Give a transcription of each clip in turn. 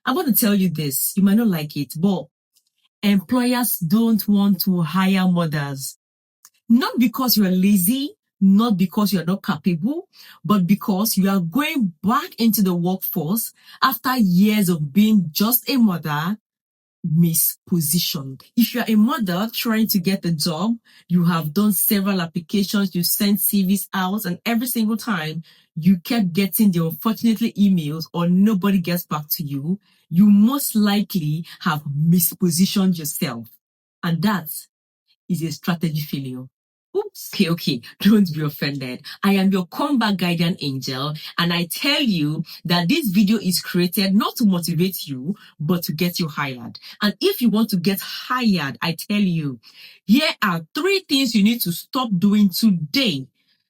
I'm going to tell you this. You might not like it, but employers don't want to hire mothers. Not because you are lazy, not because you are not capable, but because you are going back into the workforce after years of being just a mother, mispositioned. If you're a mother trying to get a job, you have done several applications, you sent CVs out, and every single time you kept getting the unfortunately emails or nobody gets back to you, you most likely have mispositioned yourself. And that is a strategy failure. Oops. Okay. Don't be offended. I am your comeback guardian angel, and I tell you that this video is created not to motivate you, but to get you hired. And if you want to get hired, I tell you, here are 3 things you need to stop doing today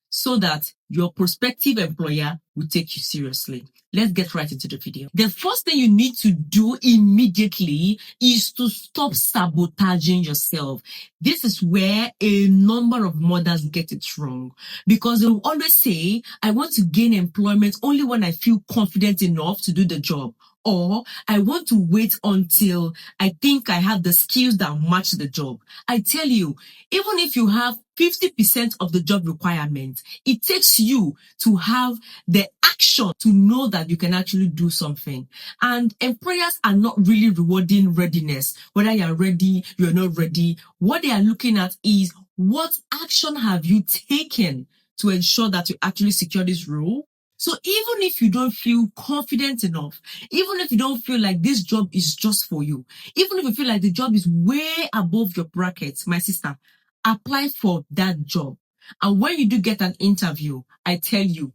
so that your prospective employer will take you seriously. Let's get right into the video. The first thing you need to do immediately is to stop sabotaging yourself. This is where a number of mothers get it wrong, because they will always say, I want to gain employment only when I feel confident enough to do the job. Or I want to wait until I think I have the skills that match the job. I tell you, even if you have 50% of the job requirement, it takes you to have the action to know that you can actually do something. And employers are not really rewarding readiness, whether you're ready, you're not ready. What they are looking at is, what action have you taken to ensure that you actually secure this role? So even if you don't feel confident enough, even if you don't feel like this job is just for you, even if you feel like the job is way above your bracket, my sister, apply for that job. And when you do get an interview, I tell you,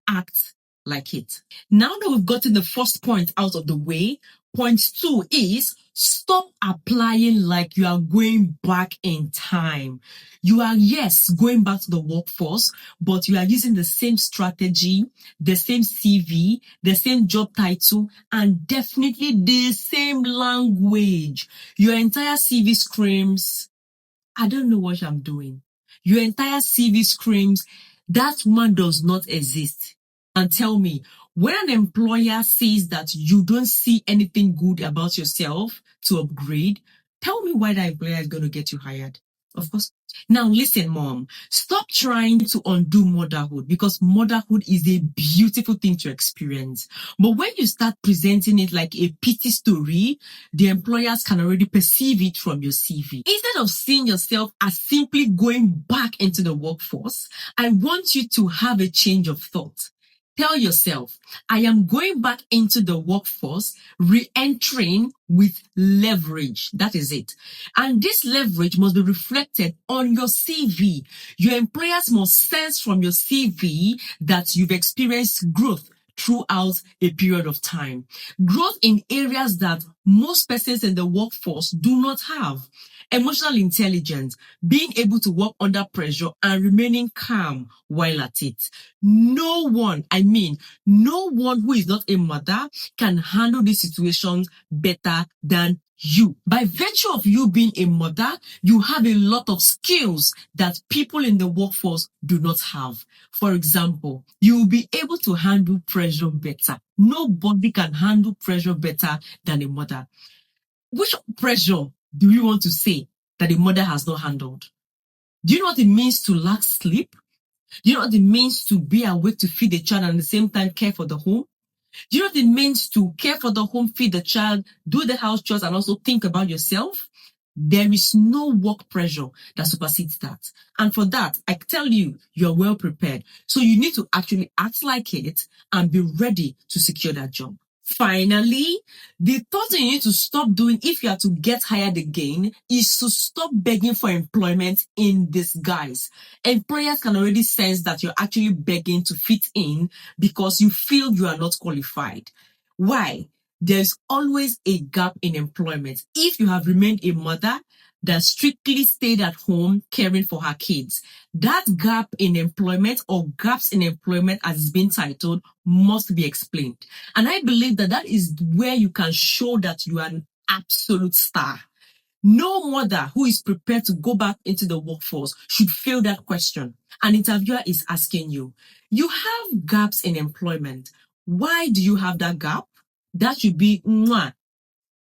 act like it. Now that we've gotten the first point out of the way, point 2 is stop applying like you are going back in time. You are, yes, going back to the workforce, but you are using the same strategy, the same CV, the same job title, and definitely the same language. Your entire CV screams, I don't know what I'm doing. Your entire CV screams, that woman does not exist. And tell me, when an employer says that you don't see anything good about yourself to upgrade, tell me why that employer is going to get you hired. Of course. Now listen, mom, stop trying to undo motherhood, because motherhood is a beautiful thing to experience. But when you start presenting it like a pity story, the employers can already perceive it from your CV. Instead of seeing yourself as simply going back into the workforce, I want you to have a change of thought. Tell yourself, I am going back into the workforce, re-entering with leverage. That is it. And this leverage must be reflected on your CV. Your employers must sense from your CV that you've experienced growth throughout a period of time. Growth in areas that most persons in the workforce do not have. Emotional intelligence, being able to work under pressure and remaining calm while at it. No one who is not a mother can handle these situations better than you. By virtue of you being a mother, you have a lot of skills that people in the workforce do not have. For example, you will be able to handle pressure better. Nobody can handle pressure better than a mother. Which pressure do you want to say that a mother has not handled? Do you know what it means to lack sleep? Do you know what it means to be awake to feed the child and at the same time care for the home? Do you know what it means to care for the home, feed the child, do the house chores, and also think about yourself? There is no work pressure that supersedes that. And for that, I tell you, you're well prepared. So you need to actually act like it and be ready to secure that job. Finally, the third thing you need to stop doing if you are to get hired again is to stop begging for employment in disguise. Employers can already sense that you're actually begging to fit in because you feel you are not qualified. Why? There's always a gap in employment. If you have remained a mother that strictly stayed at home caring for her kids, that gap in employment, or gaps in employment as it's been titled, must be explained. And I believe that that is where you can show that you are an absolute star. No mother who is prepared to go back into the workforce should fail that question. An interviewer is asking you, you have gaps in employment. Why do you have that gap? That should be mwah,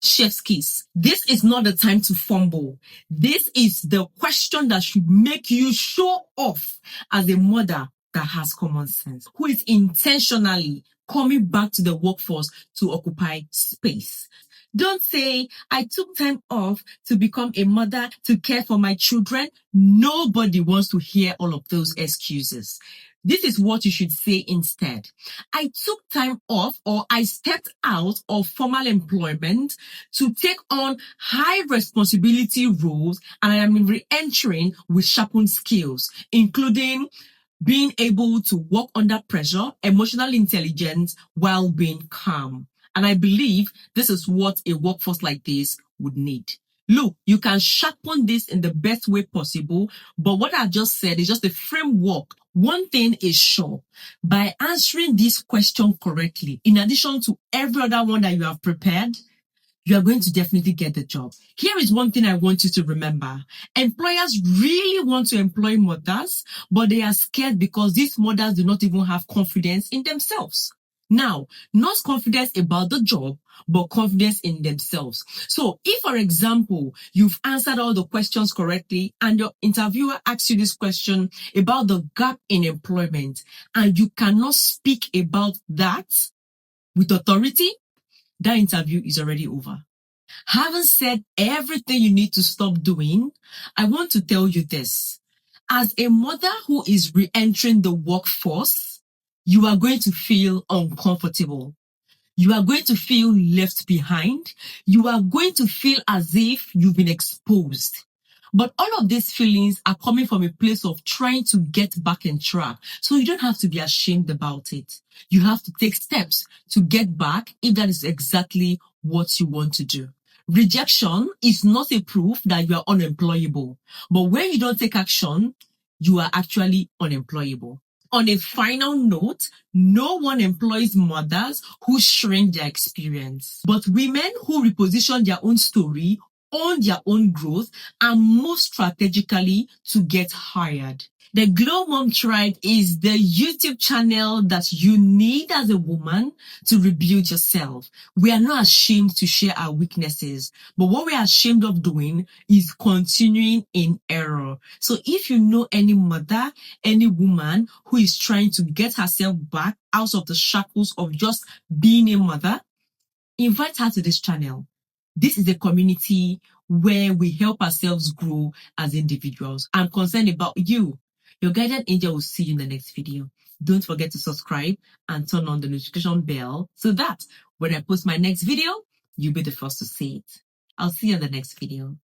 chef's kiss. This is not the time to fumble. This is the question that should make you show off as a mother that has common sense, who is intentionally coming back to the workforce to occupy space. Don't say, I took time off to become a mother to care for my children. Nobody wants to hear all of those excuses. This is what you should say instead. I took time off, or I stepped out of formal employment to take on high responsibility roles, and I am re-entering with sharpened skills, including being able to work under pressure, emotional intelligence, while being calm. And I believe this is what a workforce like this would need. Look, you can sharpen this in the best way possible, but what I just said is just a framework. One thing is sure, by answering this question correctly, in addition to every other one that you have prepared, you are going to definitely get the job. Here is one thing I want you to remember. Employers really want to employ mothers, but they are scared because these mothers do not even have confidence in themselves. Now, not confidence about the job, but confidence in themselves. So if, for example, you've answered all the questions correctly and your interviewer asks you this question about the gap in employment, and you cannot speak about that with authority, that interview is already over. Having said everything you need to stop doing, I want to tell you this. As a mother who is re-entering the workforce, you are going to feel uncomfortable. You are going to feel left behind. You are going to feel as if you've been exposed. But all of these feelings are coming from a place of trying to get back in track. So you don't have to be ashamed about it. You have to take steps to get back if that is exactly what you want to do. Rejection is not a proof that you are unemployable. But when you don't take action, you are actually unemployable. On a final note, no one employs mothers who shrink their experience, but women who reposition their own story, own their own growth, and move strategically to get hired. The Glow Mom Tribe is the YouTube channel that you need as a woman to rebuild yourself. We are not ashamed to share our weaknesses, but what we are ashamed of doing is continuing in error. So if you know any mother, any woman who is trying to get herself back out of the shackles of just being a mother, invite her to this channel. This is a community where we help ourselves grow as individuals. I'm concerned about you. Your guardian angel will see you in the next video. Don't forget to subscribe and turn on the notification bell so that when I post my next video, you'll be the first to see it. I'll see you in the next video.